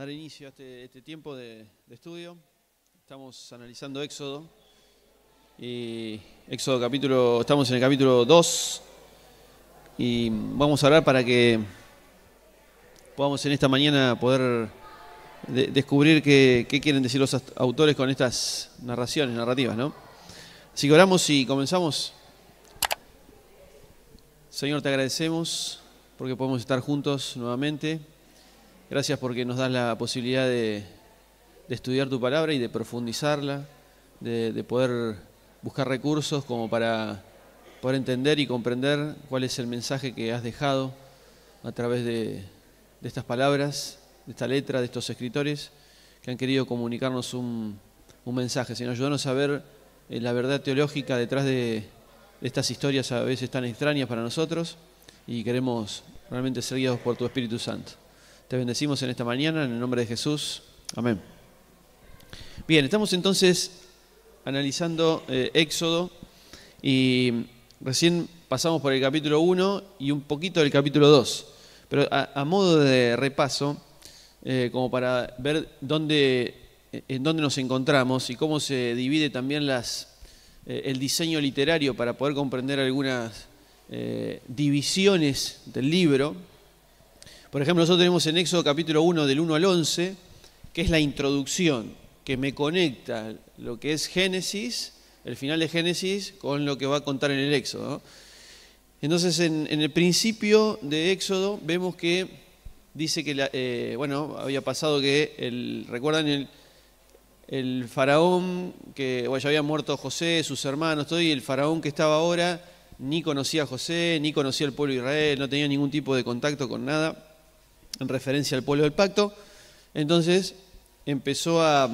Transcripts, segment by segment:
dar inicio a este tiempo de estudio. Estamos analizando Éxodo. Y estamos en el capítulo 2. Y vamos a hablar para que podamos en esta mañana poder descubrir qué quieren decir los autores con estas narrativas, ¿no? Así que oramos y comenzamos. Señor, te agradecemos porque podemos estar juntos nuevamente. Gracias porque nos das la posibilidad de estudiar tu palabra y de profundizarla, de poder buscar recursos como para poder entender y comprender cuál es el mensaje que has dejado a través de estas palabras, de esta letra, de estos escritores que han querido comunicarnos un mensaje. Señor, ayúdanos a ver la verdad teológica detrás de estas historias a veces tan extrañas para nosotros, y queremos realmente ser guiados por tu Espíritu Santo. Te bendecimos en esta mañana, en el nombre de Jesús. Amén. Bien, estamos entonces analizando Éxodo, y recién pasamos por el capítulo 1 y un poquito del capítulo 2. Pero a modo de repaso, como para ver en dónde nos encontramos y cómo se divide también el diseño literario para poder comprender algunas divisiones del libro. Por ejemplo, nosotros tenemos en Éxodo capítulo 1 del 1 al 11, que es la introducción, que me conecta lo que es Génesis, el final de Génesis, con lo que va a contar en el Éxodo, ¿no? Entonces, en el principio de Éxodo vemos que dice que, había pasado que, ¿recuerdan el faraón, que ya había muerto José, sus hermanos, todo, y el faraón que estaba ahora ni conocía a José, ni conocía al pueblo de Israel, no tenía ningún tipo de contacto con nada, en referencia al pueblo del pacto? Entonces empezó a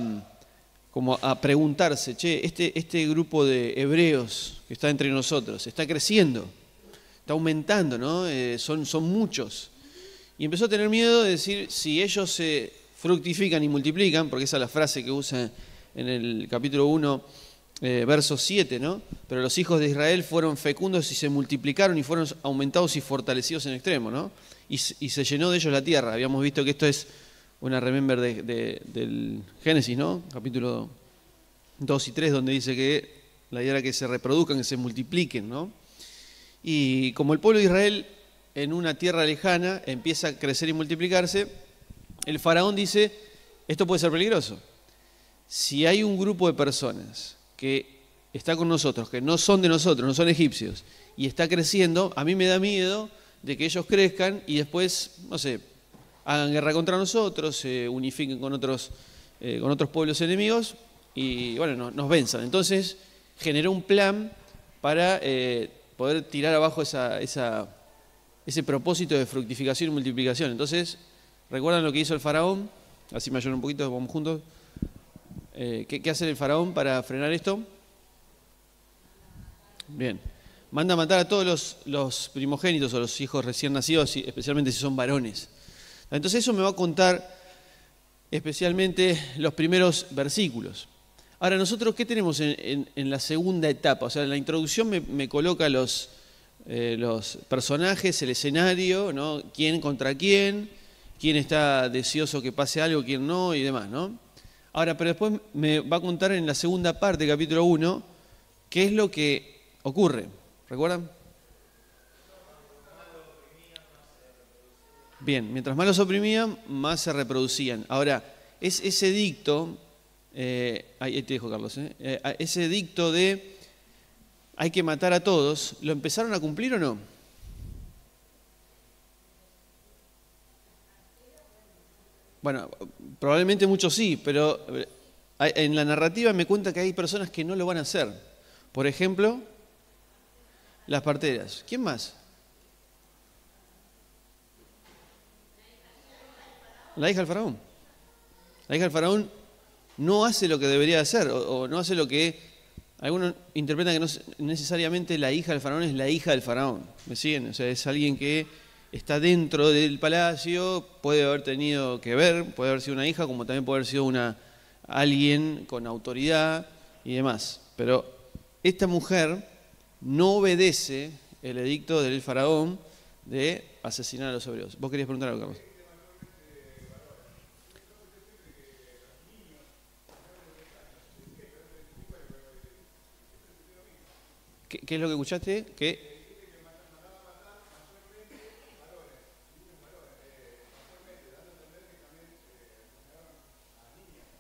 preguntarse, este grupo de hebreos que está entre nosotros, está creciendo, está aumentando, ¿no? Son muchos. Y empezó a tener miedo de decir, si ellos se fructifican y multiplican, porque esa es la frase que usa en el capítulo 1, verso 7, ¿no? Pero los hijos de Israel fueron fecundos y se multiplicaron y fueron aumentados y fortalecidos en extremo, ¿no? Y se llenó de ellos la tierra. Habíamos visto que esto es una remember del Génesis, ¿no? Capítulo 2 y 3, donde dice que la idea era que se reproduzcan, que se multipliquen, ¿no? Y como el pueblo de Israel en una tierra lejana empieza a crecer y multiplicarse, el faraón dice, esto puede ser peligroso. Si hay un grupo de personas que está con nosotros, que no son de nosotros, no son egipcios, y está creciendo, a mí me da miedo de que ellos crezcan y después, no sé, hagan guerra contra nosotros, se unifiquen con otros pueblos enemigos y, bueno, nos venzan. Entonces generó un plan para poder tirar abajo ese propósito de fructificación y multiplicación. Entonces, ¿recuerdan lo que hizo el faraón? Así me ayudan un poquito, vamos juntos. ¿Qué hace el faraón para frenar esto? Bien. Manda a matar a todos los primogénitos o los hijos recién nacidos, especialmente si son varones. Entonces eso me va a contar especialmente los primeros versículos. Ahora, nosotros, ¿qué tenemos en la segunda etapa? O sea, en la introducción me coloca los personajes, el escenario, ¿no? Quién contra quién está deseoso que pase algo, quién no, y demás, ¿no? Ahora, pero después me va a contar en la segunda parte del capítulo 1 qué es lo que ocurre. ¿Recuerdan? Bien, mientras más los oprimían, más se reproducían. Ahora, ese dicto, ahí te dejo, Carlos, ese dicto de hay que matar a todos, ¿lo empezaron a cumplir o no? Bueno, probablemente muchos sí, pero en la narrativa me cuenta que hay personas que no lo van a hacer. Por ejemplo, las parteras. ¿Quién más? La hija del faraón. La hija del faraón no hace lo que debería hacer, o no hace lo que algunos interpretan que no necesariamente la hija del faraón es la hija del faraón. ¿Me siguen? O sea, es alguien que está dentro del palacio, puede haber tenido que ver, puede haber sido una hija, como también puede haber sido alguien con autoridad y demás. Pero esta mujer no obedece el edicto del faraón de asesinar a los hebreos. ¿Vos querías preguntar algo, Carlos? ¿Qué es lo que escuchaste? ¿Qué?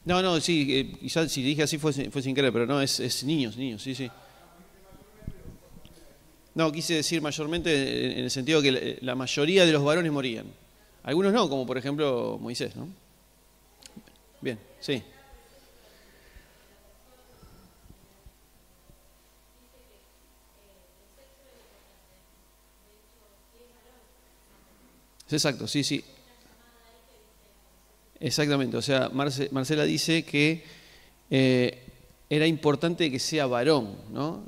No, sí, quizás si dije así fue sin querer, pero no, es niños, sí, sí. No, quise decir mayormente en el sentido que la mayoría de los varones morían. Algunos no, como por ejemplo Moisés, ¿no? Bien, sí. Exacto, sí, sí. Exactamente, o sea, Marcela dice que era importante que sea varón, ¿no?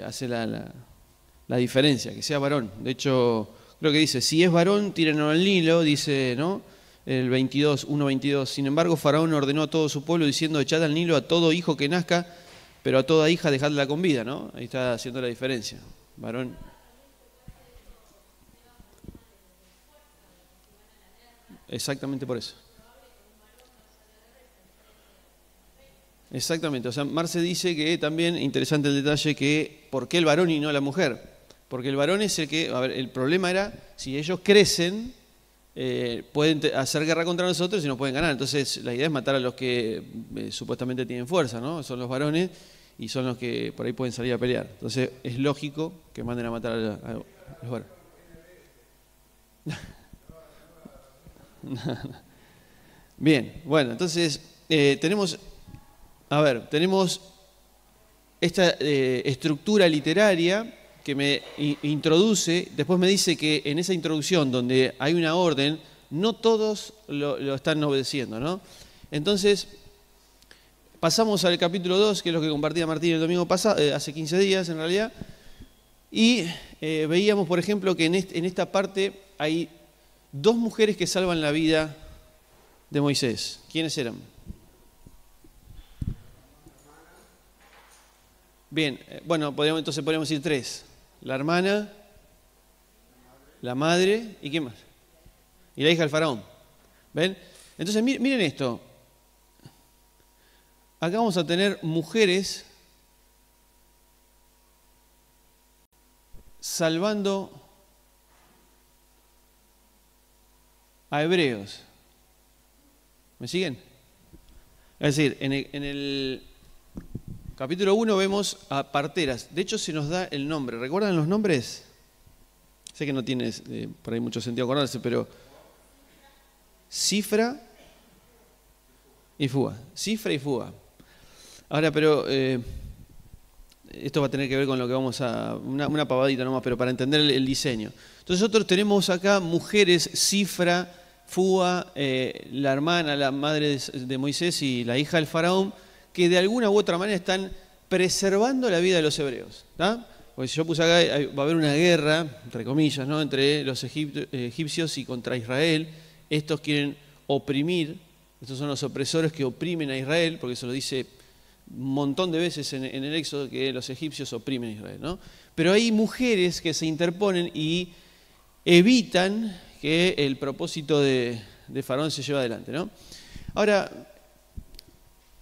Hace la diferencia, que sea varón. De hecho, creo que dice, si es varón, tírenlo al Nilo, dice, ¿no? El 22, 1:22. Sin embargo, Faraón ordenó a todo su pueblo diciendo, echad al Nilo a todo hijo que nazca, pero a toda hija dejadla con vida, ¿no? Ahí está haciendo la diferencia. Varón. Exactamente por eso. Exactamente, o sea, Marce dice que también, interesante el detalle, que ¿por qué el varón y no la mujer? Porque el varón es el que, a ver, el problema era, si ellos crecen, pueden hacer guerra contra nosotros y nos pueden ganar. Entonces la idea es matar a los que supuestamente tienen fuerza, ¿no? Son los varones y son los que por ahí pueden salir a pelear. Entonces es lógico que manden a matar a los varones. Bien, bueno, entonces tenemos esta estructura literaria que me introduce, después me dice que en esa introducción donde hay una orden, no todos lo están obedeciendo, ¿no? Entonces, pasamos al capítulo 2, que es lo que compartía Martín el domingo pasado, hace 15 días en realidad, y veíamos, por ejemplo, que en esta parte hay dos mujeres que salvan la vida de Moisés. ¿Quiénes eran? Bien, bueno, entonces podríamos decir tres. La hermana, la madre, ¿y quién más? Y la hija del faraón. ¿Ven? Entonces miren esto. Acá vamos a tener mujeres salvando a hebreos. ¿Me siguen? Es decir, en el capítulo 1 vemos a parteras. De hecho, se nos da el nombre. ¿Recuerdan los nombres? Sé que no tiene por ahí mucho sentido acordarse, pero Cifra y Fúa. Cifra y Fúa. Ahora, pero esto va a tener que ver con lo que vamos a... Una pavadita nomás, pero para entender el diseño. Entonces nosotros tenemos acá mujeres, Cifra, Fúa, la hermana, la madre de Moisés y la hija del faraón, que de alguna u otra manera están preservando la vida de los hebreos. ¿Tá? Porque si yo puse acá, va a haber una guerra, entre comillas, ¿no? Entre los egipcios y contra Israel. Estos quieren oprimir, estos son los opresores que oprimen a Israel, porque eso lo dice un montón de veces en el Éxodo, que los egipcios oprimen a Israel, ¿no? Pero hay mujeres que se interponen y evitan que el propósito de Faraón se lleve adelante, ¿no? Ahora,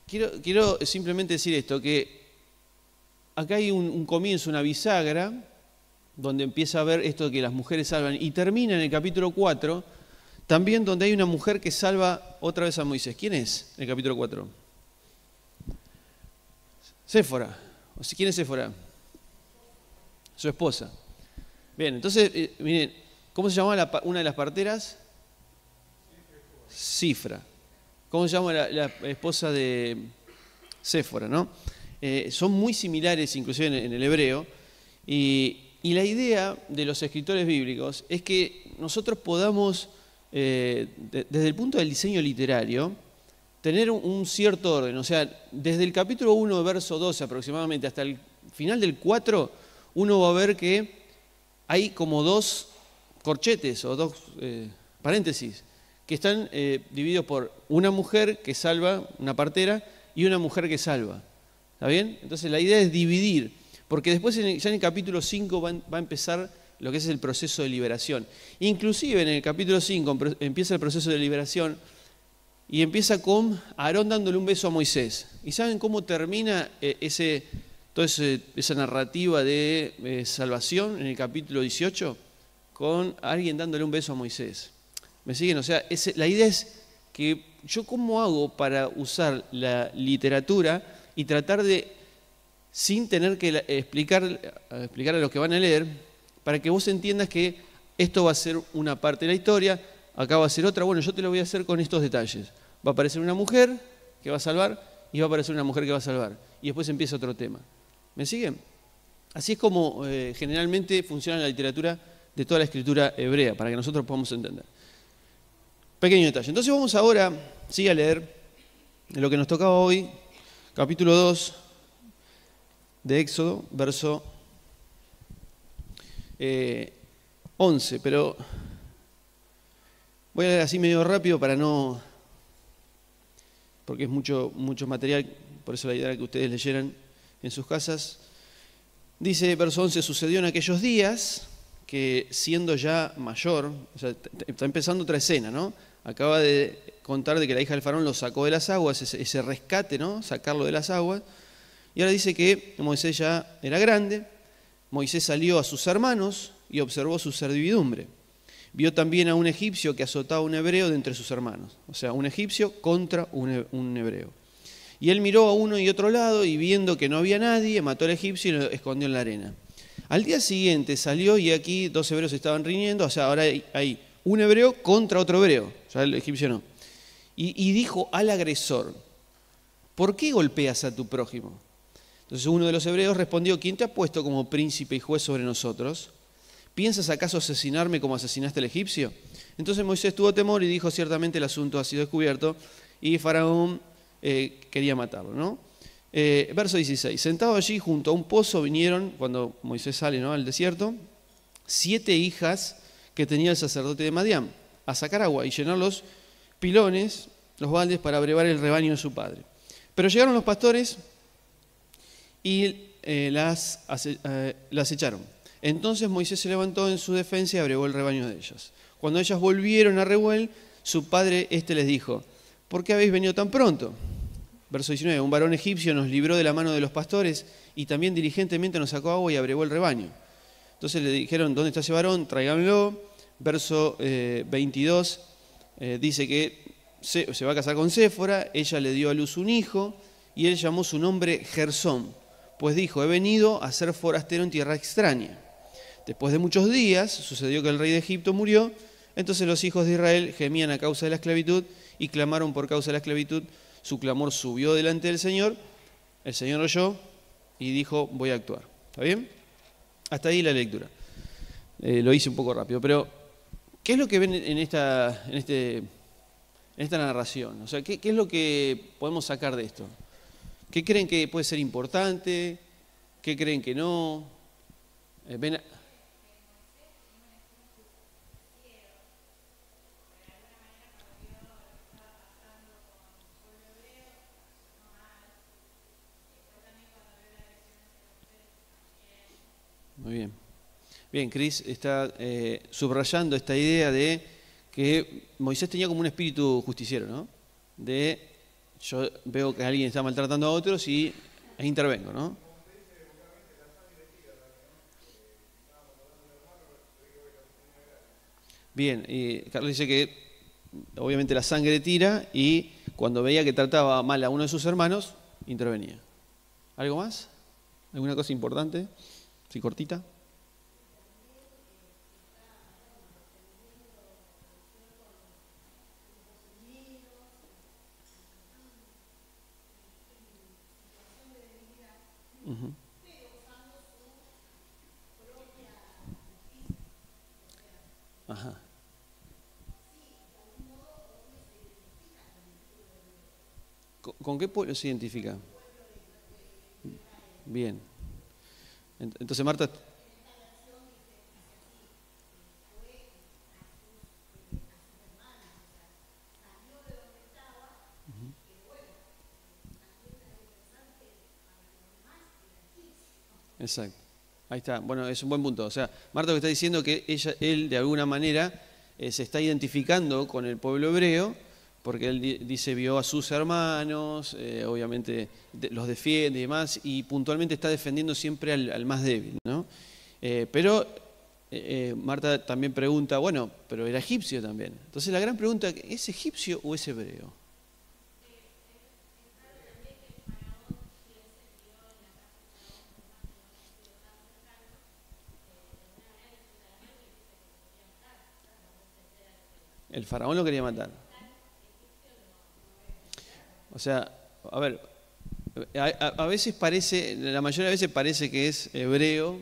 quiero simplemente decir esto, que acá hay un comienzo, una bisagra, donde empieza a ver esto de que las mujeres salvan, y termina en el capítulo 4, también donde hay una mujer que salva otra vez a Moisés. ¿Quién es en el capítulo 4? Séfora. ¿Quién es Séfora? Su esposa. Bien, entonces, miren, ¿cómo se llamaba una de las parteras? Cifra. ¿Cómo se llama la esposa de Séfora, ¿no? Son muy similares, inclusive en el hebreo, y la idea de los escritores bíblicos es que nosotros podamos, desde el punto del diseño literario, tener un cierto orden. O sea, desde el capítulo 1, verso 12 aproximadamente, hasta el final del 4, uno va a ver que hay como dos corchetes o dos paréntesis que están divididos por una mujer que salva, una partera, y una mujer que salva. ¿Está bien? Entonces la idea es dividir, porque después ya en el capítulo 5 va a empezar lo que es el proceso de liberación. Inclusive en el capítulo 5 empieza el proceso de liberación y empieza con Aarón dándole un beso a Moisés. ¿Y saben cómo termina ese toda esa narrativa de salvación en el capítulo 18 con alguien dándole un beso a Moisés. ¿Me siguen? O sea, la idea es que yo cómo hago para usar la literatura y tratar de, sin tener que explicar a los que van a leer, para que vos entiendas que esto va a ser una parte de la historia, acá va a ser otra. Bueno, yo te lo voy a hacer con estos detalles. Va a aparecer una mujer que va a salvar y va a aparecer una mujer que va a salvar. Y después empieza otro tema. ¿Me siguen? Así es como generalmente funciona la literatura de toda la escritura hebrea, para que nosotros podamos entender. Pequeño detalle. Entonces vamos ahora, sí, a leer lo que nos tocaba hoy, capítulo 2 de Éxodo, verso 11, pero voy a leer así medio rápido para no, porque es mucho material, por eso la idea era que ustedes leyeran en sus casas. Dice, verso 11, sucedió en aquellos días que siendo ya mayor, o sea, está empezando otra escena, ¿no? Acaba de contar de que la hija del faraón lo sacó de las aguas, ese rescate, ¿no? Sacarlo de las aguas. Y ahora dice que Moisés ya era grande. Moisés salió a sus hermanos y observó su servidumbre. Vio también a un egipcio que azotaba a un hebreo de entre sus hermanos. O sea, un egipcio contra un hebreo. Y él miró a uno y otro lado y viendo que no había nadie, mató al egipcio y lo escondió en la arena. Al día siguiente salió y aquí 2 hebreos estaban riñendo. O sea, ahora hay un hebreo contra otro hebreo. O sea, el egipcio no. Y dijo al agresor, ¿por qué golpeas a tu prójimo? Entonces uno de los hebreos respondió, ¿quién te ha puesto como príncipe y juez sobre nosotros? ¿Piensas acaso asesinarme como asesinaste al egipcio? Entonces Moisés tuvo temor y dijo, ciertamente el asunto ha sido descubierto, y Faraón quería matarlo, ¿no? Verso 16, sentado allí junto a un pozo vinieron, cuando Moisés sale, ¿no?, al desierto, 7 hijas que tenía el sacerdote de Madián, a sacar agua y llenar los pilones, los baldes, para brevar el rebaño de su padre. Pero llegaron los pastores y las echaron. Entonces Moisés se levantó en su defensa y abrevó el rebaño de ellas. Cuando ellas volvieron a Reuel, su padre les dijo, ¿por qué habéis venido tan pronto? Verso 19, un varón egipcio nos libró de la mano de los pastores y también diligentemente nos sacó agua y abrevó el rebaño. Entonces le dijeron, ¿dónde está ese varón? Tráiganlo. Verso 22 dice que se va a casar con Séfora, ella le dio a luz un hijo y él llamó su nombre Gersón, pues dijo, he venido a ser forastero en tierra extraña. Después de muchos días sucedió que el rey de Egipto murió, entonces los hijos de Israel gemían a causa de la esclavitud y clamaron por causa de la esclavitud. Su clamor subió delante del Señor, el Señor oyó y dijo, voy a actuar. ¿Está bien? Hasta ahí la lectura. Lo hice un poco rápido, pero ¿qué es lo que ven en esta narración? O sea, ¿qué es lo que podemos sacar de esto? ¿Qué creen que puede ser importante? ¿Qué creen que no? Muy bien. Bien, Cris está subrayando esta idea de que Moisés tenía como un espíritu justiciero, ¿no? Yo veo que alguien está maltratando a otros e intervengo, ¿no? Bien, y Carlos dice que obviamente la sangre tira y cuando veía que trataba mal a uno de sus hermanos, intervenía. ¿Algo más? ¿Alguna cosa importante? ¿Sí, cortita? Uh-huh. Ajá. ¿Con qué pueblo se identifica? Bien. Entonces, Marta. Exacto. Ahí está. Bueno, es un buen punto. O sea, Marta lo que está diciendo que él de alguna manera se está identificando con el pueblo hebreo porque él dice vio a sus hermanos, obviamente los defiende y demás, y puntualmente está defendiendo siempre al más débil, ¿no? Pero Marta también pregunta, bueno, pero era egipcio también. Entonces la gran pregunta, ¿es egipcio o es hebreo? El faraón lo quería matar. O sea, a ver, a veces parece, la mayoría de veces parece que es hebreo,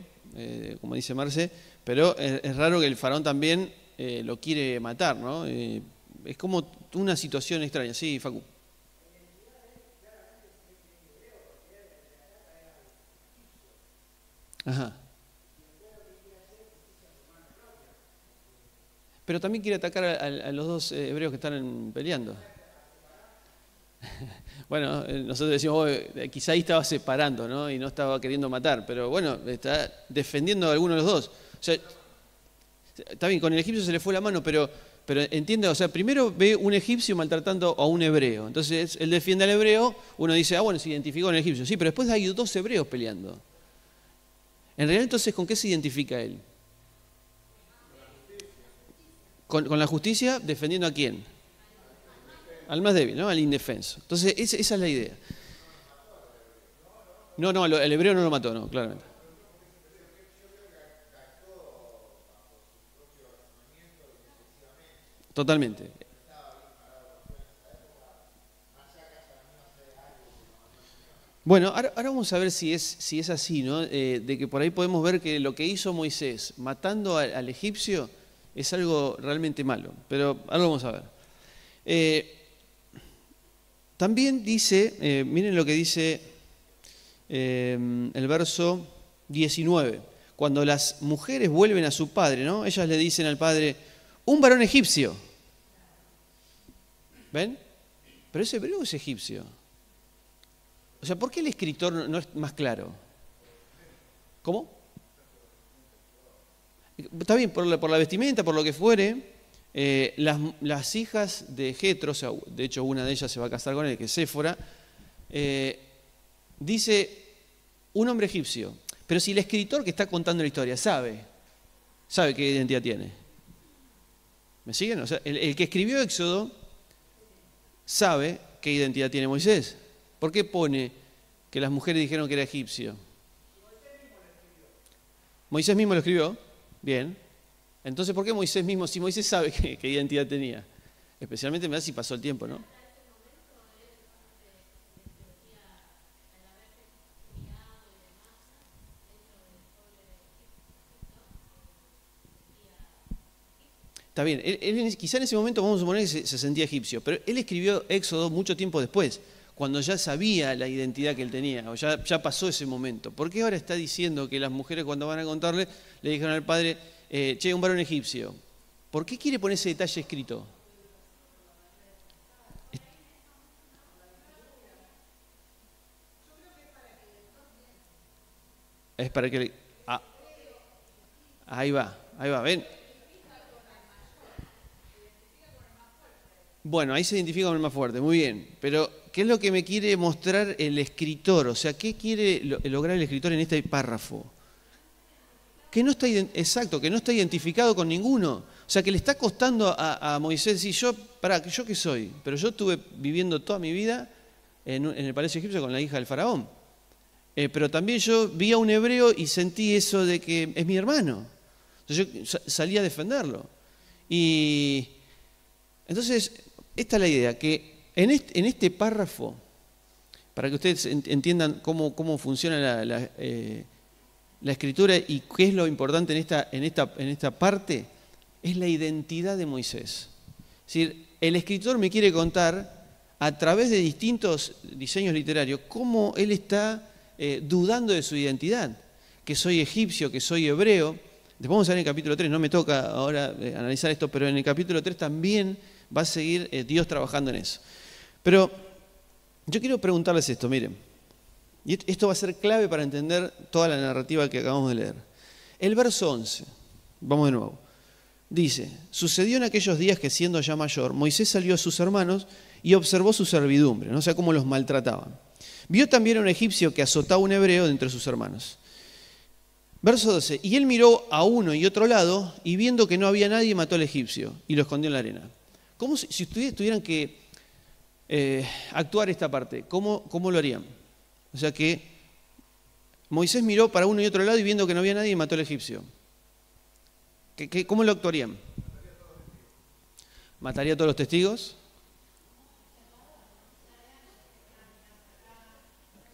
como dice Marce, pero es raro que el faraón también lo quiere matar, ¿no? Es como una situación extraña. Sí, Facu. Ajá. Pero también quiere atacar a los dos hebreos que están peleando. Bueno, nosotros decimos, quizá ahí estaba separando, ¿no? Y no estaba queriendo matar, pero bueno, está defendiendo a alguno de los dos. O sea, está bien, con el egipcio se le fue la mano, pero entiende, o sea, primero ve un egipcio maltratando a un hebreo. Entonces él defiende al hebreo, uno dice, bueno, se identificó con el egipcio. Sí, pero después hay dos hebreos peleando. En realidad, entonces, ¿con qué se identifica él? Con la justicia, defendiendo a quién. Al más débil, ¿no? Al indefenso. Entonces, esa es la idea. No, el hebreo no lo mató, no, claramente. Totalmente. Bueno, ahora vamos a ver si es así, ¿no? De que por ahí podemos ver que lo que hizo Moisés matando al egipcio es algo realmente malo. Pero ahora vamos a ver. También dice, miren lo que dice el verso 19. Cuando las mujeres vuelven a su padre, ¿no? Ellas le dicen al padre, un varón egipcio. ¿Ven? Pero ese hebreo es egipcio. O sea, ¿por qué el escritor no es más claro? ¿Cómo? Está bien, por la vestimenta, por lo que fuere, las hijas de Jetro, o sea, de hecho una de ellas se va a casar con él, que es Séfora, dice un hombre egipcio. Pero si el escritor que está contando la historia sabe qué identidad tiene. ¿Me siguen? O sea, el que escribió Éxodo sabe qué identidad tiene Moisés. ¿Por qué pone que las mujeres dijeron que era egipcio? Moisés mismo lo escribió. Bien. Entonces, ¿por qué Moisés mismo, si Moisés sabe qué identidad tenía? Especialmente me da si pasó el tiempo, ¿no? Está bien, quizá en ese momento vamos a suponer que se sentía egipcio, pero él escribió Éxodo mucho tiempo después, cuando ya sabía la identidad que él tenía, o ya pasó ese momento. ¿Por qué ahora está diciendo que las mujeres cuando van a contarle le dijeron al padre, un varón egipcio? ¿Por qué quiere poner ese detalle escrito? Es para que... ahí va, ven. Bueno, ahí se identifica con el más fuerte, muy bien. Pero, ¿qué es lo que me quiere mostrar el escritor? O sea, ¿qué quiere lograr el escritor en este párrafo? Que no está, exacto, que no está identificado con ninguno. O sea, que le está costando a Moisés decir, ¿yo qué soy? Pero yo estuve viviendo toda mi vida en el palacio egipcio con la hija del faraón. Pero también yo vi a un hebreo y sentí eso de que es mi hermano. Entonces yo salí a defenderlo. Y entonces, esta es la idea, que en este párrafo, para que ustedes entiendan cómo funciona la escritura y qué es lo importante en esta parte, es la identidad de Moisés. Es decir, el escritor me quiere contar a través de distintos diseños literarios cómo él está dudando de su identidad, que soy egipcio, que soy hebreo. Después vamos a ver en el capítulo 3, no me toca ahora analizar esto, pero en el capítulo 3 también va a seguir Dios trabajando en eso. Pero yo quiero preguntarles esto, miren, y esto va a ser clave para entender toda la narrativa que acabamos de leer. El verso 11, vamos de nuevo. dice, sucedió en aquellos días que siendo ya mayor, Moisés salió a sus hermanos y observó su servidumbre, ¿no? O sea, cómo los maltrataban. Vio también a un egipcio que azotaba a un hebreo de entre sus hermanos. Verso 12, y él miró a uno y otro lado, y viendo que no había nadie, mató al egipcio y lo escondió en la arena. ¿Cómo, si ustedes tuvieran que actuar esta parte, ¿cómo lo harían? O sea que Moisés miró para uno y otro lado y viendo que no había nadie, mató al egipcio. ¿Cómo lo actuarían? ¿Mataría a todos los testigos?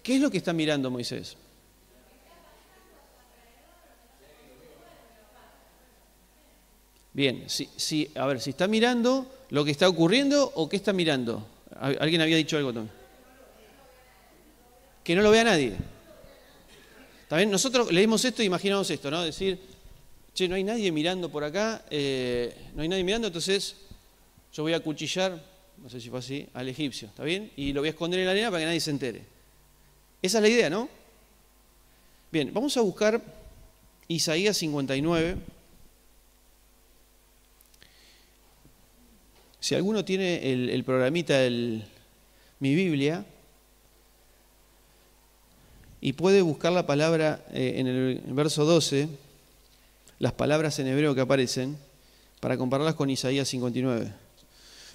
¿Qué es lo que está mirando Moisés? Bien, a ver, si está mirando lo que está ocurriendo o qué está mirando. Alguien había dicho algo también. Que no lo vea nadie. También nosotros leímos esto e imaginamos esto, ¿no? Decir, che, no hay nadie mirando por acá, no hay nadie mirando, entonces yo voy a acuchillar, no sé si fue así, al egipcio, ¿está bien? Y lo voy a esconder en la arena para que nadie se entere. Esa es la idea, ¿no? Bien, vamos a buscar Isaías 59. Si alguno tiene el programita, mi Biblia, y puede buscar la palabra en el verso 12, las palabras en hebreo que aparecen, para compararlas con Isaías 59.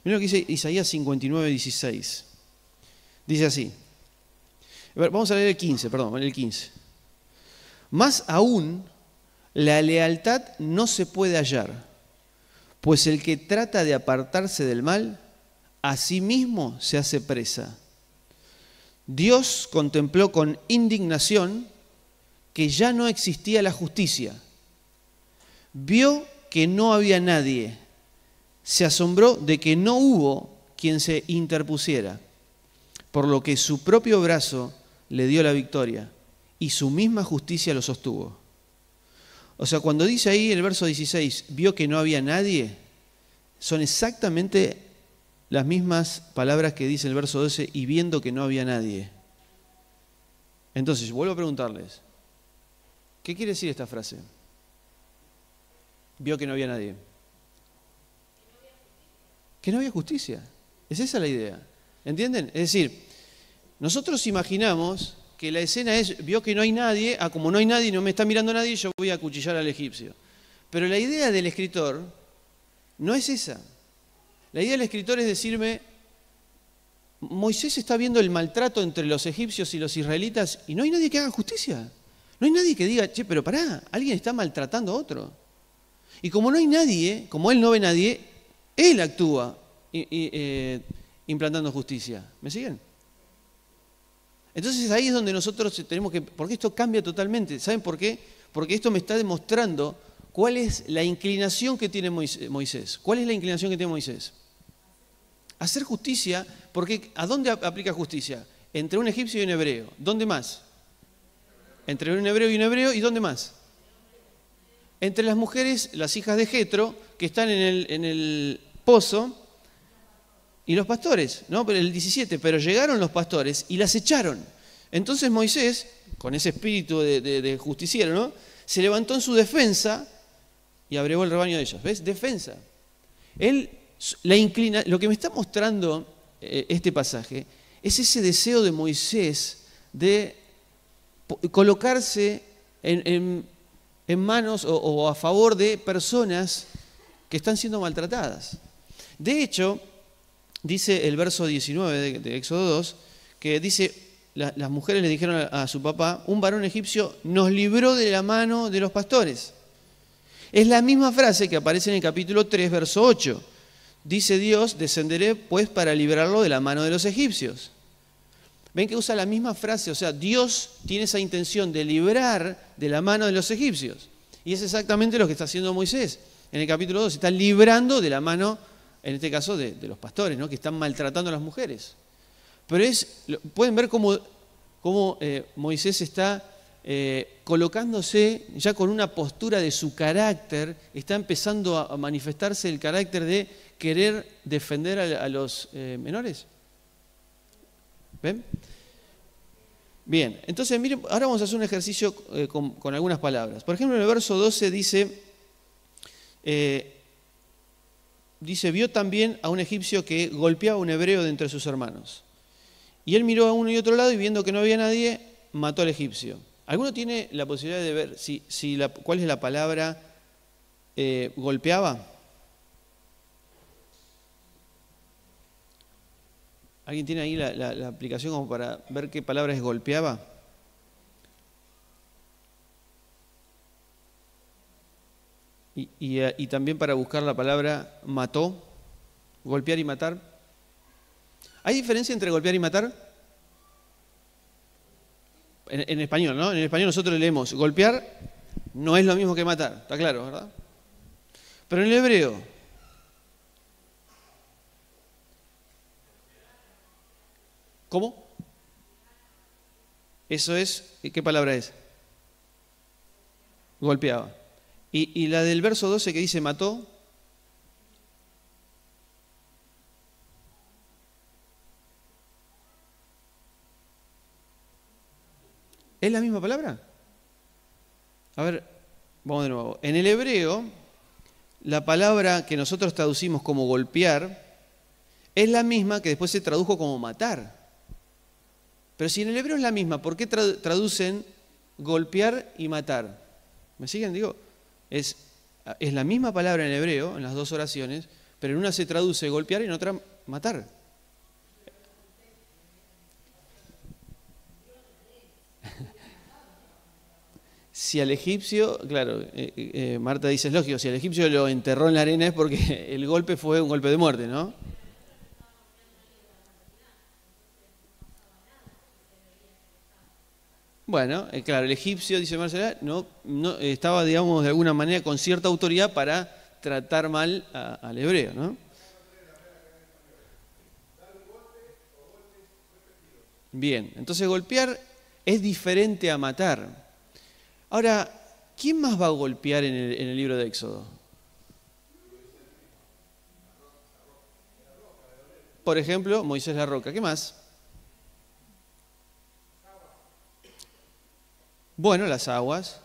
Miren lo que dice Isaías 59, 16. Dice así. A ver, vamos a leer el 15, perdón, el 15. Más aún, la lealtad no se puede hallar, pues el que trata de apartarse del mal, a sí mismo se hace presa. Dios contempló con indignación que ya no existía la justicia. Vio que no había nadie. Se asombró de que no hubo quien se interpusiera, por lo que su propio brazo le dio la victoria y su misma justicia lo sostuvo. O sea, cuando dice ahí en el verso 16, vio que no había nadie, son exactamente las mismas palabras que dice el verso 12, y viendo que no había nadie. Entonces, vuelvo a preguntarles, ¿qué quiere decir esta frase? Vio que no había nadie. Que no había justicia. Es esa la idea. ¿Entienden? Es decir, nosotros imaginamos que la escena es, vio que no hay nadie, como no hay nadie, no me está mirando nadie, yo voy a acuchillar al egipcio. Pero la idea del escritor no es esa. La idea del escritor es decirme, Moisés está viendo el maltrato entre los egipcios y los israelitas y no hay nadie que haga justicia. No hay nadie que diga, che, pero pará, alguien está maltratando a otro. Y como no hay nadie, como él no ve nadie, él actúa implantando justicia. ¿Me siguen? Entonces ahí es donde nosotros tenemos que, porque esto cambia totalmente. ¿Saben por qué? Porque esto me está demostrando cuál es la inclinación que tiene Moisés. ¿Cuál es la inclinación que tiene Moisés? Hacer justicia, porque ¿a dónde aplica justicia? Entre un egipcio y un hebreo. ¿Dónde más? Entre un hebreo y un hebreo, ¿y dónde más? Entre las mujeres, las hijas de Jetro, que están en el pozo, y los pastores, ¿no? Pero el 17, pero llegaron los pastores y las echaron. Entonces Moisés, con ese espíritu de justiciero, ¿no? Se levantó en su defensa y abrevó el rebaño de ellos. ¿Ves? Defensa. Él la inclina. Lo que me está mostrando este pasaje es ese deseo de Moisés de colocarse en manos o a favor de personas que están siendo maltratadas. De hecho, dice el verso 19 de Éxodo 2, que dice, las mujeres le dijeron a su papá, un varón egipcio nos libró de la mano de los pastores. Es la misma frase que aparece en el capítulo 3, verso 8. Dice Dios, descenderé pues para librarlo de la mano de los egipcios. Ven que usa la misma frase, o sea, Dios tiene esa intención de librar de la mano de los egipcios. Y es exactamente lo que está haciendo Moisés. En el capítulo 2 está librando de la mano, en este caso, de los pastores, ¿no? Que están maltratando a las mujeres. Pero pueden ver cómo Moisés está colocándose ya con una postura de su carácter, está empezando a manifestarse el carácter de querer defender a los menores. ¿Ven? Bien, entonces miren, ahora vamos a hacer un ejercicio con algunas palabras. Por ejemplo, en el verso 12 dice, dice, vio también a un egipcio que golpeaba a un hebreo de entre sus hermanos. Y él miró a uno y otro lado y viendo que no había nadie, mató al egipcio. ¿Alguno tiene la posibilidad de ver cuál es la palabra golpeaba? ¿Alguien tiene ahí la aplicación como para ver qué palabra es golpeaba? Y también para buscar la palabra mató, golpear y matar. ¿Hay diferencia entre golpear y matar? En español, ¿no? En español nosotros leemos golpear no es lo mismo que matar, está claro, ¿verdad? Pero en el hebreo, ¿cómo? Eso es, ¿qué palabra es? Golpeaba. Y la del verso 12 que dice mató, ¿es la misma palabra? A ver, vamos de nuevo. En el hebreo, la palabra que nosotros traducimos como golpear es la misma que después se tradujo como matar. Pero si en el hebreo es la misma, ¿por qué traducen golpear y matar? ¿Me siguen? Digo, es la misma palabra en el hebreo, en las dos oraciones, pero en una se traduce golpear y en otra matar. Si al egipcio, claro, Marta dice, es lógico, si al egipcio lo enterró en la arena es porque el golpe fue un golpe de muerte, ¿no? Bueno, claro, el egipcio, dice Marcela, no estaba, digamos, de alguna manera con cierta autoridad para tratar mal al hebreo, ¿no? Bien, entonces golpear es diferente a matar. Ahora, ¿quién más va a golpear en el libro de Éxodo? Por ejemplo, Moisés la roca. ¿Qué más? Bueno, las aguas.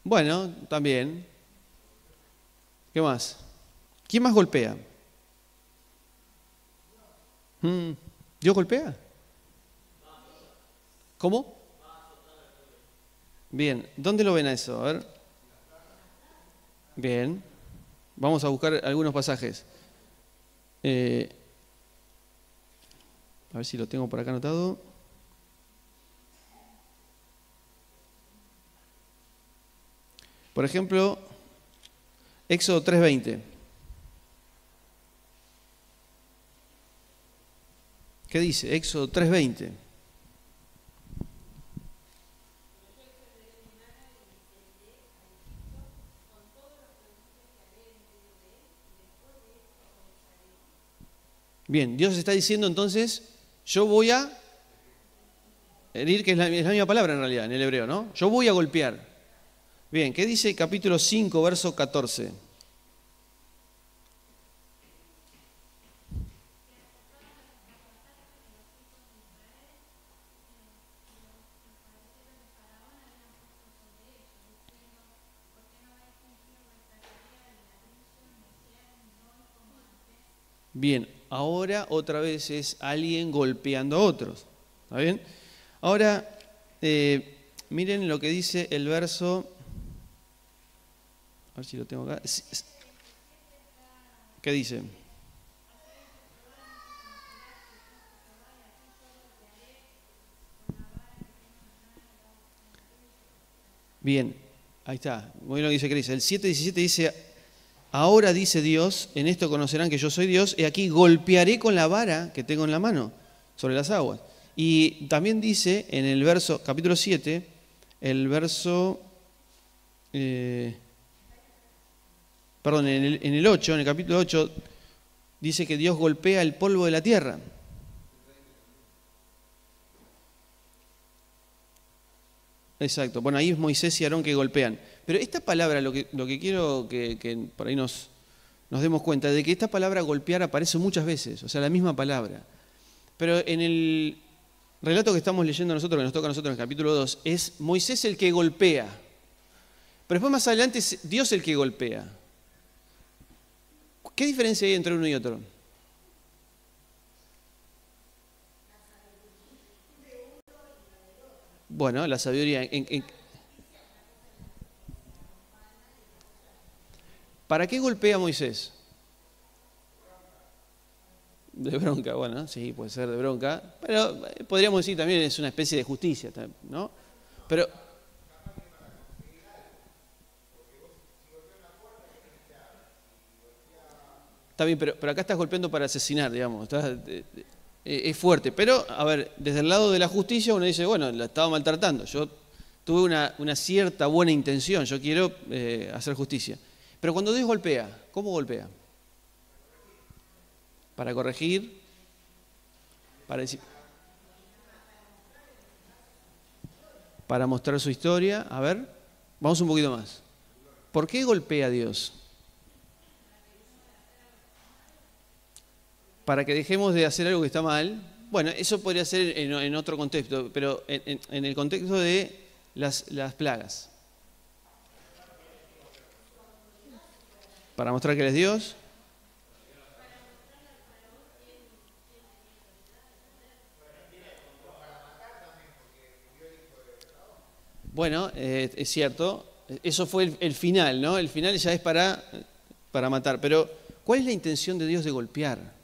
Bueno, también. ¿Qué más? ¿Quién más golpea? ¿Dios golpea? ¿Cómo? Bien, ¿dónde lo ven a eso? A ver. Bien, vamos a buscar algunos pasajes. A ver si lo tengo por acá anotado. Por ejemplo, Éxodo 3:20. ¿Qué dice? Éxodo 3:20. Bien, Dios está diciendo entonces, yo voy a herir, que es la misma palabra en realidad, en el hebreo, ¿no? Yo voy a golpear. Bien, ¿qué dice capítulo 5, verso 14? Bien, ahora otra vez es alguien golpeando a otros. ¿Está bien? Ahora, miren lo que dice el verso. A ver si lo tengo acá. ¿Qué dice? Bien, ahí está. Muy bien lo que dice Cris. El 7:17 dice, ahora dice Dios, en esto conocerán que yo soy Dios, y aquí golpearé con la vara que tengo en la mano sobre las aguas. Y también dice en el verso, capítulo 7, el verso, perdón, en el 8, en el capítulo 8, dice que Dios golpea el polvo de la tierra. Exacto, bueno, ahí es Moisés y Aarón que golpean. Pero esta palabra, lo que quiero que por ahí nos demos cuenta, de que esta palabra golpear aparece muchas veces, o sea, la misma palabra. Pero en el relato que estamos leyendo nosotros, que nos toca a nosotros en el capítulo 2, es Moisés el que golpea. Pero después más adelante es Dios el que golpea. ¿Qué diferencia hay entre uno y otro? Bueno, la sabiduría. ¿Para qué golpea a Moisés? De bronca, bueno, sí, puede ser de bronca, pero podríamos decir también es una especie de justicia, ¿no? Pero está bien, pero acá estás golpeando para asesinar, digamos, es fuerte. Pero, a ver, desde el lado de la justicia uno dice, bueno, la estaba maltratando, yo tuve una cierta buena intención, yo quiero hacer justicia. Pero cuando Dios golpea, ¿cómo golpea? Para corregir, para decir, para mostrar su historia. A ver, vamos un poquito más. ¿Por qué golpea a Dios? Para que dejemos de hacer algo que está mal. Bueno, eso podría ser en otro contexto, pero en el contexto de las plagas. Para mostrar que Él es Dios. Bueno, es cierto. Eso fue el final, ¿no? El final ya es para matar. Pero, ¿cuál es la intención de Dios de golpear?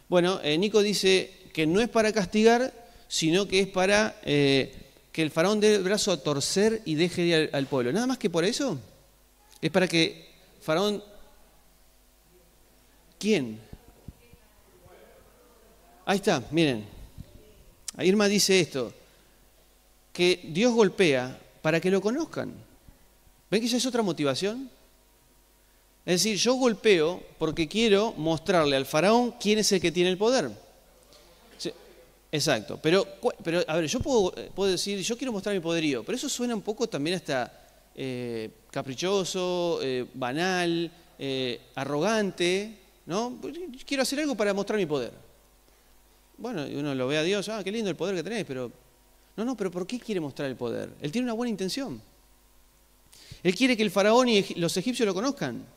Bueno, Nico dice que no es para castigar, sino que es para que el faraón dé el brazo a torcer y deje ir al pueblo. Nada más que por eso. Es para que faraón... ¿Quién? Ahí está, miren. Irma dice esto, que Dios golpea para que lo conozcan. ¿Ven que esa es otra motivación? Es decir, yo golpeo porque quiero mostrarle al faraón quién es el que tiene el poder. Sí, exacto. Pero, a ver, yo puedo decir, yo quiero mostrar mi poderío, pero eso suena un poco también hasta caprichoso, banal, arrogante, ¿no? Quiero hacer algo para mostrar mi poder. Bueno, uno lo ve a Dios, qué lindo el poder que tenés, pero... No, pero ¿por qué quiere mostrar el poder? Él tiene una buena intención. Él quiere que el faraón y los egipcios lo conozcan.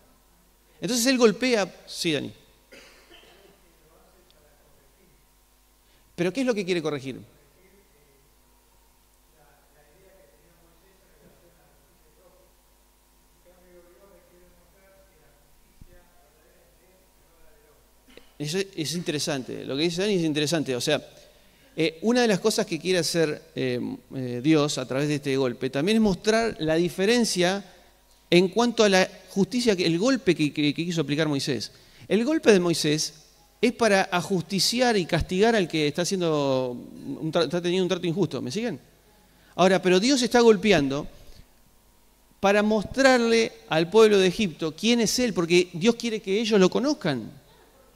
Entonces él golpea... Sí, Dani. ¿Pero qué es lo que quiere corregir? Eso es interesante. Lo que dice Dani es interesante. O sea, una de las cosas que quiere hacer Dios a través de este golpe también es mostrar la diferencia en cuanto a la justicia, el golpe que quiso aplicar Moisés. El golpe de Moisés es para ajusticiar y castigar al que está teniendo un trato injusto. ¿Me siguen? Ahora, pero Dios está golpeando para mostrarle al pueblo de Egipto quién es Él, porque Dios quiere que ellos lo conozcan.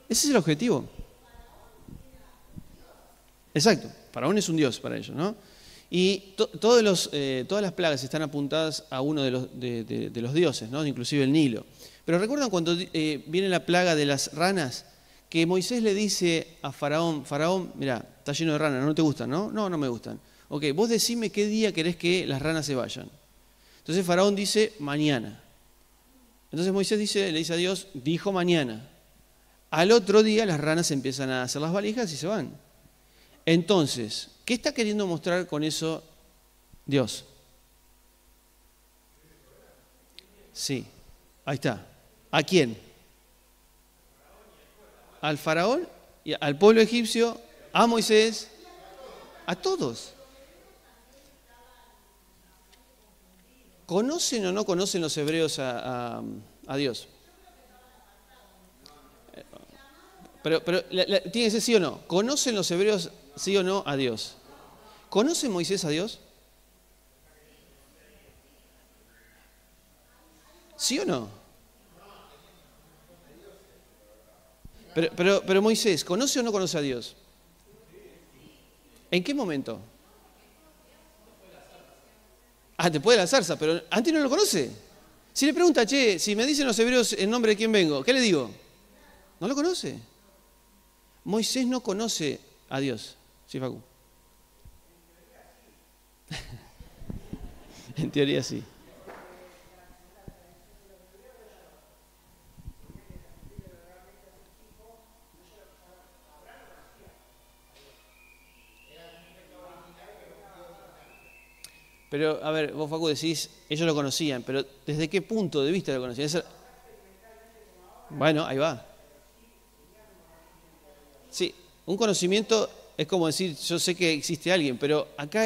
Ese es el objetivo. Exacto. Faraón es un dios para ellos, ¿no? Y todas las plagas están apuntadas a uno de los dioses, ¿no? Inclusive el Nilo. Pero ¿recuerdan cuando viene la plaga de las ranas? Que Moisés le dice a Faraón, mira, está lleno de ranas, ¿no te gustan, no? No, no me gustan. Ok, vos decime qué día querés que las ranas se vayan. Entonces Faraón dice, mañana. Entonces Moisés le dice a Dios, dijo mañana. Al otro día las ranas empiezan a hacer las valijas y se van. Entonces, ¿qué está queriendo mostrar con eso Dios? Sí, ahí está. ¿A quién? Al faraón, al pueblo egipcio, a Moisés, a todos. ¿Conocen o no conocen los hebreos a Dios? Pero tiene que ser sí o no. ¿Conocen los hebreos sí o no a Dios? ¿Conoce Moisés a Dios? ¿Sí o no? Pero Moisés, ¿conoce o no conoce a Dios? ¿En qué momento? Después de la zarza, pero antes no lo conoce. Si le pregunta, si me dicen los hebreos en nombre de quién vengo, ¿qué le digo? No lo conoce. Moisés no conoce a Dios. Sí, Facu. En teoría sí. Pero, a ver, vos, Facu, decís, ellos lo conocían, pero ¿desde qué punto de vista lo conocían? Bueno, ahí va. Sí, un conocimiento es como decir, yo sé que existe alguien, pero acá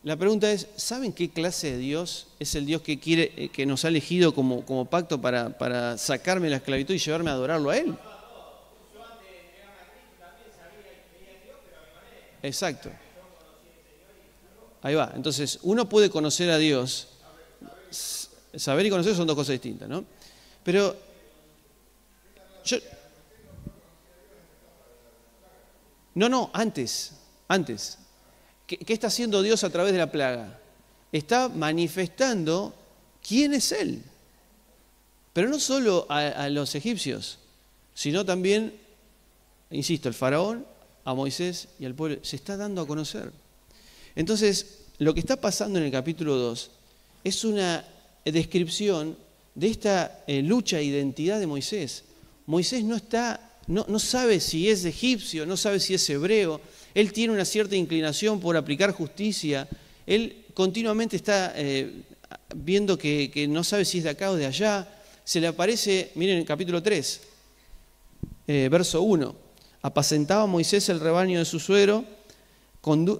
la pregunta es, ¿saben qué clase de Dios es el Dios que quiere, que nos ha elegido como pacto para sacarme de la esclavitud y llevarme a adorarlo a Él? Exacto. Ahí va. Entonces, uno puede conocer a Dios. Saber y conocer son dos cosas distintas, ¿no? Pero yo... No, antes. ¿Qué está haciendo Dios a través de la plaga? Está manifestando quién es Él. Pero no solo a los egipcios, sino también, insisto, el faraón, a Moisés y al pueblo. Se está dando a conocer. Entonces, lo que está pasando en el capítulo 2 es una descripción de esta lucha de identidad de Moisés. Moisés no sabe si es egipcio, no sabe si es hebreo. Él tiene una cierta inclinación por aplicar justicia. Él continuamente está viendo que no sabe si es de acá o de allá. Se le aparece, miren, en el capítulo 3, verso 1. Apacentaba Moisés el rebaño de su suegro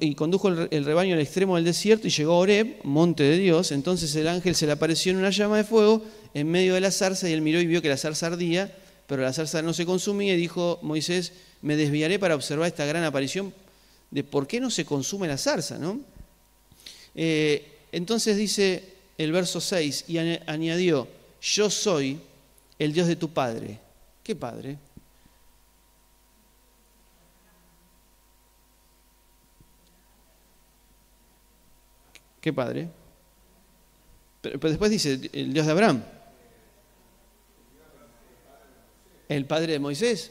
y condujo el rebaño al extremo del desierto y llegó a Horeb, monte de Dios. Entonces el ángel se le apareció en una llama de fuego en medio de la zarza y él miró y vio que la zarza ardía, pero la zarza no se consumía y dijo Moisés, me desviaré para observar esta gran aparición de por qué no se consume la zarza, ¿no? Entonces dice el verso 6 y añadió, yo soy el Dios de tu padre. ¿Qué padre? ¿Qué padre? Pero después dice, el Dios de Abraham. ¿El padre de Moisés?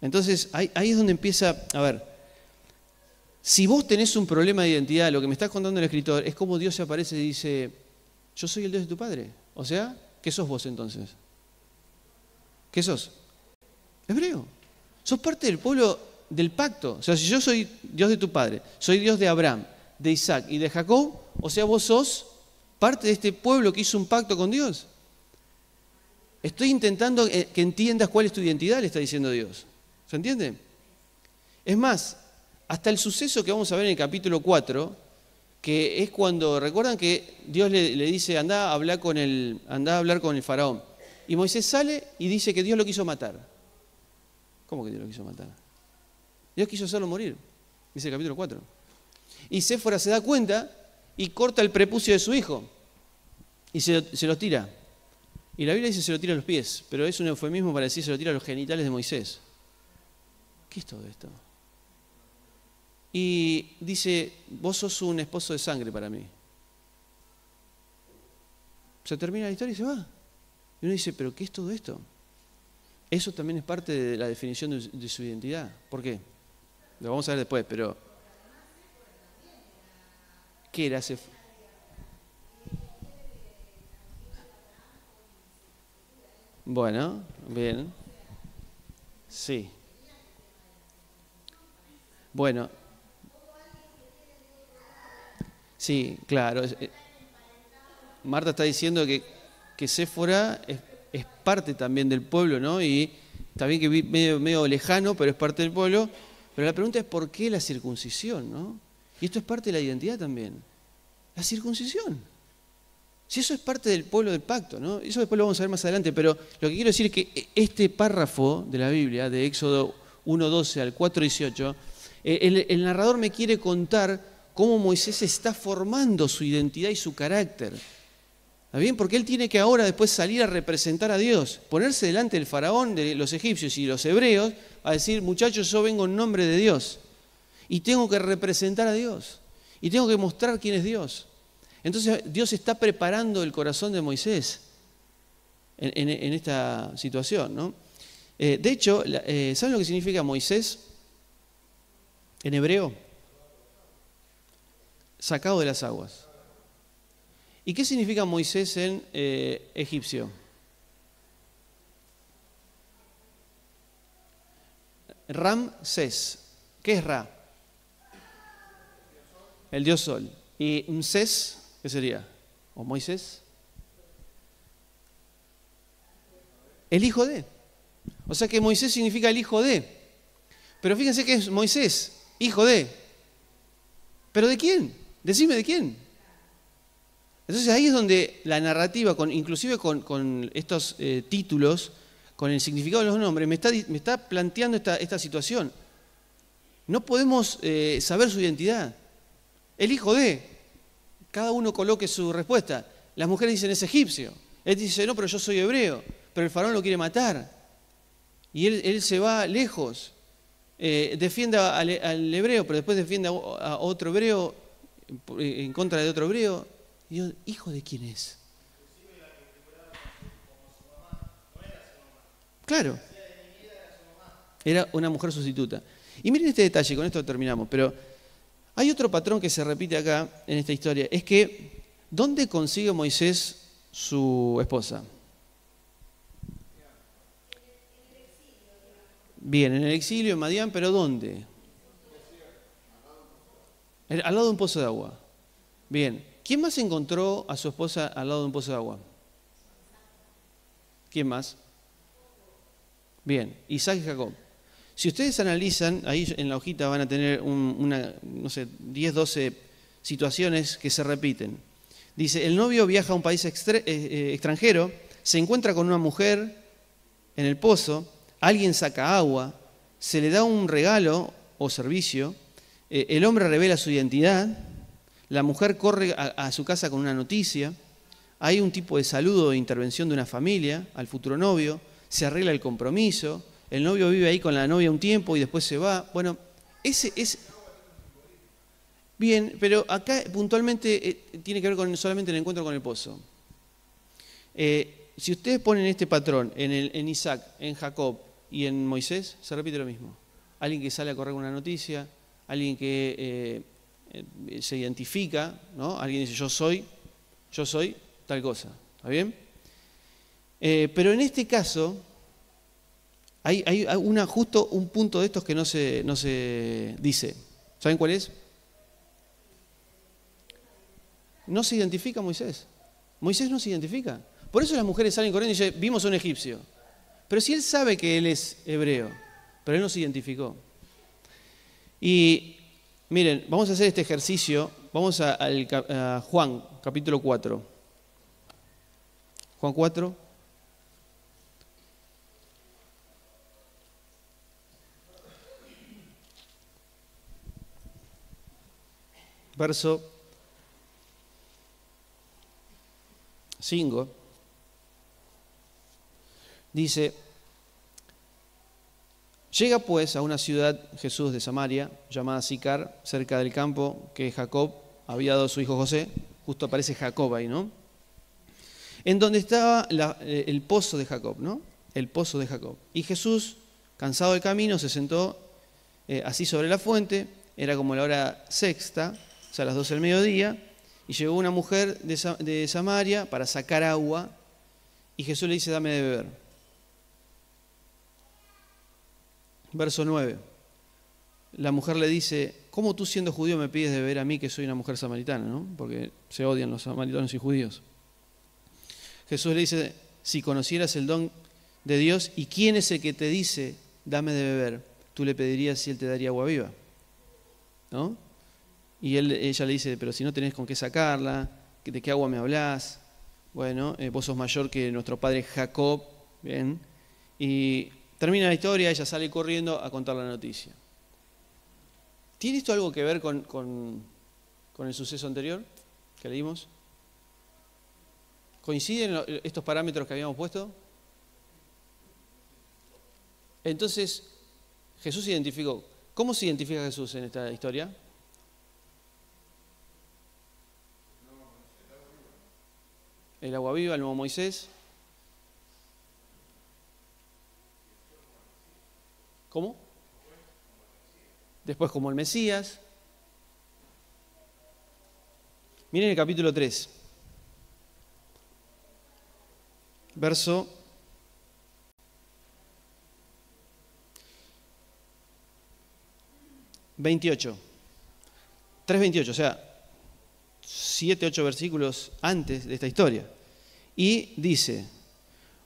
Entonces, ahí es donde empieza, a ver, si vos tenés un problema de identidad, lo que me está contando el escritor es cómo Dios se aparece y dice, yo soy el Dios de tu padre. O sea, ¿qué sos vos entonces? ¿Qué sos? Hebreo. Sos parte del pueblo del pacto. O sea, si yo soy Dios de tu padre, soy Dios de Abraham, de Isaac y de Jacob, o sea, vos sos parte de este pueblo que hizo un pacto con Dios. Estoy intentando que entiendas cuál es tu identidad, le está diciendo Dios. ¿Se entiende? Es más, hasta el suceso que vamos a ver en el capítulo 4, que es cuando, recuerdan que Dios le dice, andá a hablar con el faraón. Y Moisés sale y dice que Dios lo quiso matar. ¿Cómo que Dios lo quiso matar? Dios quiso hacerlo morir, dice el capítulo 4. Y Séfora se da cuenta y corta el prepucio de su hijo y se los tira. Y la Biblia dice se lo tira a los pies, pero es un eufemismo para decir se lo tira a los genitales de Moisés. ¿Qué es todo esto? Y dice, vos sos un esposo de sangre para mí. Se termina la historia y se va. Y uno dice, ¿pero qué es todo esto? Eso también es parte de la definición de su identidad. ¿Por qué? Lo vamos a ver después, pero... ¿Qué era ese? Bueno, bien. Sí. Bueno. Sí, claro. Marta está diciendo que Séfora es parte también del pueblo, ¿no? Y está bien que medio lejano, pero es parte del pueblo. Pero la pregunta es ¿por qué la circuncisión, no? Y esto es parte de la identidad también. La circuncisión. Si eso es parte del pueblo del pacto, ¿no? Eso después lo vamos a ver más adelante, pero lo que quiero decir es que este párrafo de la Biblia, de Éxodo 1:12 al 4:18, el narrador me quiere contar cómo Moisés está formando su identidad y su carácter. ¿Está bien? Porque él tiene que ahora después salir a representar a Dios, ponerse delante del faraón, de los egipcios y los hebreos, a decir, muchachos, yo vengo en nombre de Dios y tengo que representar a Dios y tengo que mostrar quién es Dios. Entonces Dios está preparando el corazón de Moisés en esta situación, ¿no? De hecho, ¿saben lo que significa Moisés en hebreo? sacado de las aguas. ¿Y qué significa Moisés en egipcio? Ramsés. ¿Qué es Ra? El dios sol. ¿Y Msés qué sería? ¿O Moisés? El hijo de. O sea que Moisés significa el hijo de. Pero fíjense que es Moisés, hijo de. ¿Pero de quién? Decime de quién. Entonces ahí es donde la narrativa, inclusive con estos títulos, con el significado de los nombres, me está planteando esta situación. No podemos saber su identidad. El hijo de. Cada uno coloque su respuesta. Las mujeres dicen es egipcio. Él dice, no, pero yo soy hebreo. Pero el faraón lo quiere matar. Y él se va lejos. Defiende al hebreo, pero después defiende a otro hebreo en contra de otro hebreo. Y yo, ¿hijo de quién es? Claro. Era una mujer sustituta. Y miren este detalle, con esto terminamos. Pero hay otro patrón que se repite acá en esta historia. Es que, ¿dónde consigue Moisés su esposa? Bien, en el exilio, en Madián, pero ¿dónde? Al lado de un pozo de agua. Bien. ¿Quién más encontró a su esposa al lado de un pozo de agua? ¿Quién más? Bien, Isaac y Jacob. Si ustedes analizan, ahí en la hojita van a tener no sé, 10, 12 situaciones que se repiten. Dice, el novio viaja a un país extranjero, se encuentra con una mujer en el pozo, alguien saca agua, se le da un regalo o servicio, el hombre revela su identidad, la mujer corre a su casa con una noticia, hay un tipo de saludo e intervención de una familia al futuro novio, se arregla el compromiso, el novio vive ahí con la novia un tiempo y después se va. Bueno, ese es... Bien, pero acá puntualmente tiene que ver con solamente el encuentro con el pozo. Si ustedes ponen este patrón en Isaac, en Jacob y en Moisés, se repite lo mismo. Alguien que sale a correr una noticia, alguien que se identifica, ¿no? Alguien dice yo soy tal cosa, ¿está bien? Pero en este caso hay justo un punto de estos que no se dice. ¿Saben cuál es? No se identifica Moisés. Moisés no se identifica. Por eso las mujeres salen corriendo y dicen, vimos a un egipcio. Pero si él sabe que él es hebreo, pero él no se identificó. Y miren, vamos a hacer este ejercicio. Vamos a Juan, capítulo 4. Juan 4. Verso 5. Dice, llega pues a una ciudad Jesús de Samaria, llamada Sicar, cerca del campo que Jacob había dado a su hijo José. Justo aparece Jacob ahí, ¿no? En donde estaba el pozo de Jacob, ¿no? El pozo de Jacob. Y Jesús, cansado del camino, se sentó así sobre la fuente. Era como la hora sexta, o sea, las 12 del mediodía. Y llegó una mujer de Samaria para sacar agua. Y Jesús le dice, dame de beber. Verso 9. La mujer le dice, ¿cómo tú siendo judío me pides de beber a mí que soy una mujer samaritana? ¿No? Porque se odian los samaritanos y judíos. Jesús le dice, si conocieras el don de Dios y quién es el que te dice, dame de beber, tú le pedirías si él te daría agua viva. ¿No? Y ella le dice, pero si no tenés con qué sacarla, ¿de qué agua me hablás? Bueno, vos sos mayor que nuestro padre Jacob. Bien. Y termina la historia, ella sale corriendo a contar la noticia. ¿Tiene esto algo que ver con el suceso anterior que leímos? ¿Coinciden estos parámetros que habíamos puesto? Entonces, Jesús se identificó. ¿Cómo se identifica Jesús en esta historia? El agua viva, el nuevo Moisés. ¿Cómo? Después como el Mesías. Miren el capítulo 3, verso 28. 3:28, o sea, 7, 8 versículos antes de esta historia. Y dice: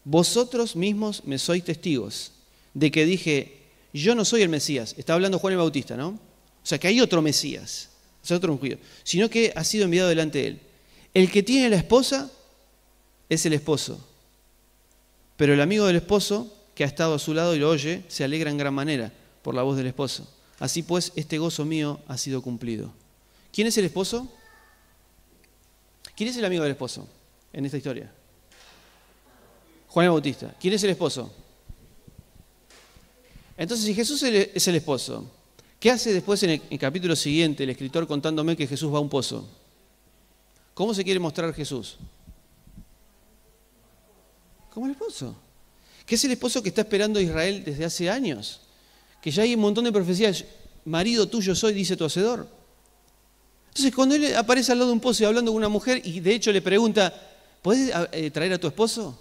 vosotros mismos me sois testigos de que dije, yo no soy el Mesías. Está hablando Juan el Bautista, ¿no? O sea, que hay otro Mesías, o sea, otro ungido, sino que ha sido enviado delante de él. El que tiene la esposa es el esposo, pero el amigo del esposo que ha estado a su lado y lo oye, se alegra en gran manera por la voz del esposo. Así pues, este gozo mío ha sido cumplido. ¿Quién es el esposo? ¿Quién es el amigo del esposo en esta historia? Juan el Bautista. ¿Quién es el esposo? Entonces, si Jesús es el esposo, ¿qué hace después en el capítulo siguiente el escritor contándome que Jesús va a un pozo? ¿Cómo se quiere mostrar Jesús? Como el esposo. Que es el esposo que está esperando a Israel desde hace años. Que ya hay un montón de profecías. Marido tuyo soy, dice tu hacedor. Entonces, cuando él aparece al lado de un pozo y hablando con una mujer y de hecho le pregunta, ¿podés traer a tu esposo?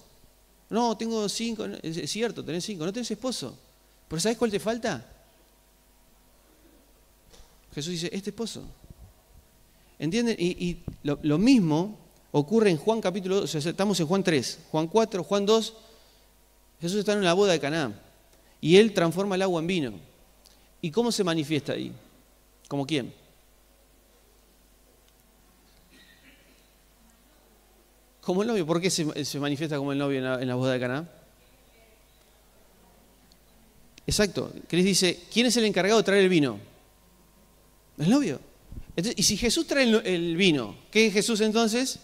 No, tengo 5. Es cierto, tenés 5. No tenés esposo. ¿Pero sabés cuál te falta? Jesús dice, este esposo. ¿Entienden? Y lo mismo ocurre en Juan capítulo 2. O sea, estamos en Juan 3, Juan 4, Juan 2. Jesús está en la boda de Caná. Y él transforma el agua en vino. ¿Y cómo se manifiesta ahí? ¿Como quién? Como el novio. ¿Por qué se manifiesta como el novio en la boda de Caná? Exacto. Cris dice, ¿quién es el encargado de traer el vino? El novio. Entonces, y si Jesús trae el vino, ¿qué es Jesús entonces?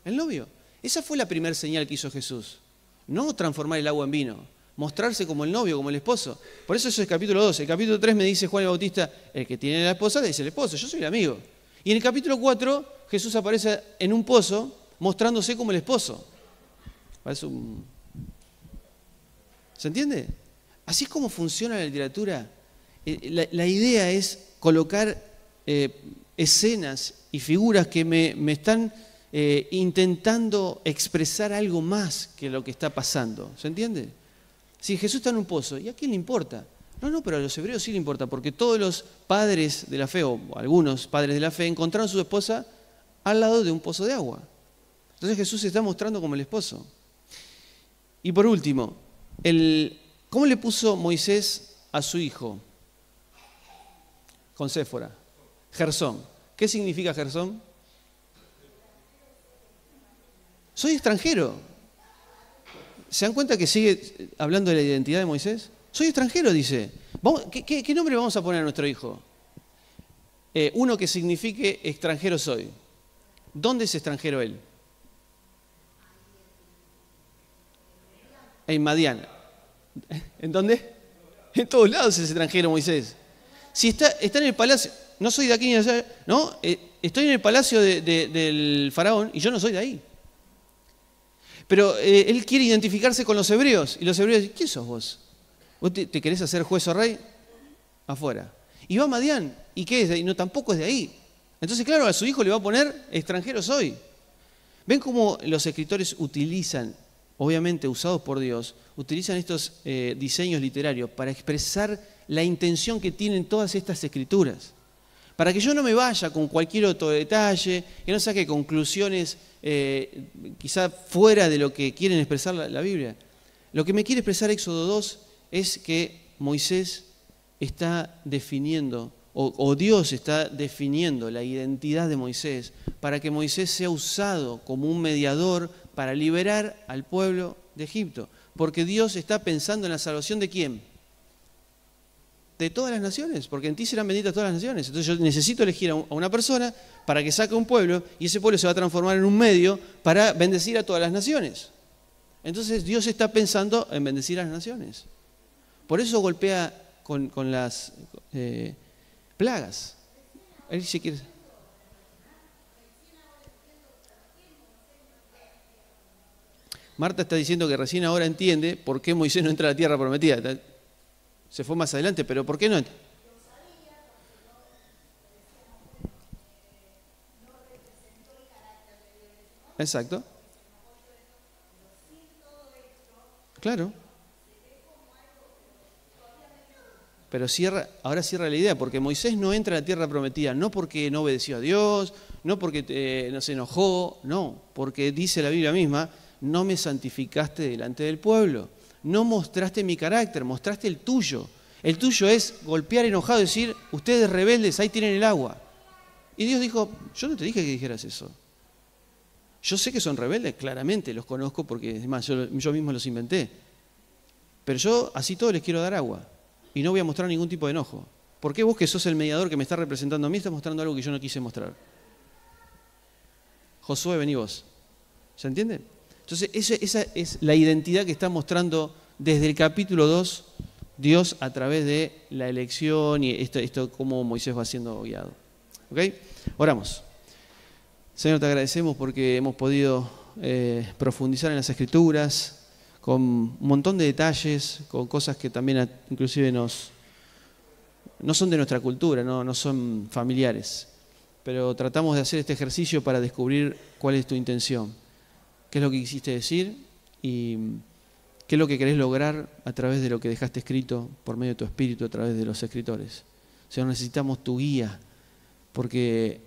El novio. Esa fue la primera señal que hizo Jesús. No transformar el agua en vino, mostrarse como el novio, como el esposo. Por eso es el capítulo 2. El capítulo 3 me dice Juan el Bautista, el que tiene la esposa le dice el esposo, yo soy el amigo. Y en el capítulo 4 Jesús aparece en un pozo mostrándose como el esposo. Parece ¿Se entiende? Así es como funciona la literatura. La idea es colocar escenas y figuras que me están intentando expresar algo más que lo que está pasando. ¿Se entiende? Si Jesús está en un pozo, ¿y a quién le importa? No, pero a los hebreos sí le importa, porque todos los padres de la fe, o algunos padres de la fe, encontraron a su esposa al lado de un pozo de agua. Entonces Jesús se está mostrando como el esposo. Y por último, ¿cómo le puso Moisés a su hijo? Con Séfora. Gersón. ¿Qué significa Gersón? Soy extranjero. ¿Se dan cuenta que sigue hablando de la identidad de Moisés? Soy extranjero, dice. ¿Qué nombre vamos a poner a nuestro hijo? Uno que signifique extranjero soy. ¿Dónde es extranjero él? En Madián. ¿En dónde? En todos lados es extranjero Moisés. Si está en el palacio, no soy de aquí ni de allá, no, estoy en el palacio del faraón y yo no soy de ahí. Pero él quiere identificarse con los hebreos y los hebreos dicen, ¿quién sos vos? ¿Vos te querés hacer juez o rey? Afuera. Y va a Madián, ¿y qué es de ahí? No, tampoco es de ahí. Entonces, claro, a su hijo le va a poner extranjero soy. ¿Ven cómo los escritores utilizan, obviamente usados por Dios, utilizan estos diseños literarios para expresar la intención que tienen todas estas escrituras? Para que yo no me vaya con cualquier otro detalle, que no saque conclusiones quizá fuera de lo que quieren expresar la Biblia. Lo que me quiere expresar Éxodo 2 es que Moisés está definiendo, o Dios está definiendo la identidad de Moisés, para que Moisés sea usado como un mediador para liberar al pueblo de Egipto. Porque Dios está pensando en la salvación ¿de quién? De todas las naciones, porque en ti serán benditas todas las naciones. Entonces yo necesito elegir a una persona para que saque un pueblo y ese pueblo se va a transformar en un medio para bendecir a todas las naciones. Entonces Dios está pensando en bendecir a las naciones. Por eso golpea con las plagas. Él dice que... Marta está diciendo que recién ahora entiende por qué Moisés no entra a la tierra prometida. Se fue más adelante, pero ¿por qué no entra? Exacto. Claro. Pero ahora cierra la idea, porque Moisés no entra a la tierra prometida, no porque no obedeció a Dios, no porque no se enojó, no, porque dice la Biblia misma, no me santificaste delante del pueblo, no mostraste mi carácter, mostraste el tuyo. El tuyo es golpear enojado y decir, ustedes rebeldes, ahí tienen el agua. Y Dios dijo, yo no te dije que dijeras eso. Yo sé que son rebeldes, claramente, los conozco porque, es más, yo mismo los inventé. Pero yo así todo les quiero dar agua. Y no voy a mostrar ningún tipo de enojo. ¿Por qué vos, que sos el mediador que me está representando a mí, estás mostrando algo que yo no quise mostrar? Josué, vení vos. ¿Se entiende? Entonces, esa es la identidad que está mostrando desde el capítulo 2 Dios a través de la elección y esto cómo Moisés va siendo guiado. ¿Ok? Oramos. Señor, te agradecemos porque hemos podido profundizar en las Escrituras con un montón de detalles, con cosas que también inclusive no son de nuestra cultura, no son familiares. Pero tratamos de hacer este ejercicio para descubrir cuál es tu intención, qué es lo que quisiste decir y qué es lo que querés lograr a través de lo que dejaste escrito por medio de tu Espíritu, a través de los escritores. Señor, necesitamos tu guía, porque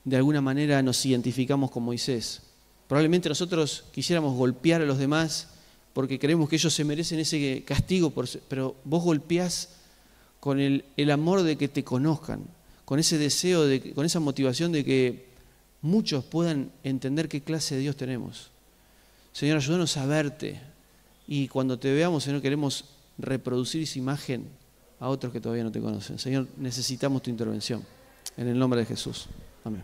de alguna manera nos identificamos con Moisés. Probablemente nosotros quisiéramos golpear a los demás porque creemos que ellos se merecen ese castigo, pero vos golpeás con el amor de que te conozcan, con ese deseo, con esa motivación de que muchos puedan entender qué clase de Dios tenemos. Señor, ayúdanos a verte y cuando te veamos, Señor, queremos reproducir esa imagen a otros que todavía no te conocen. Señor, necesitamos tu intervención. En el nombre de Jesús. Amén.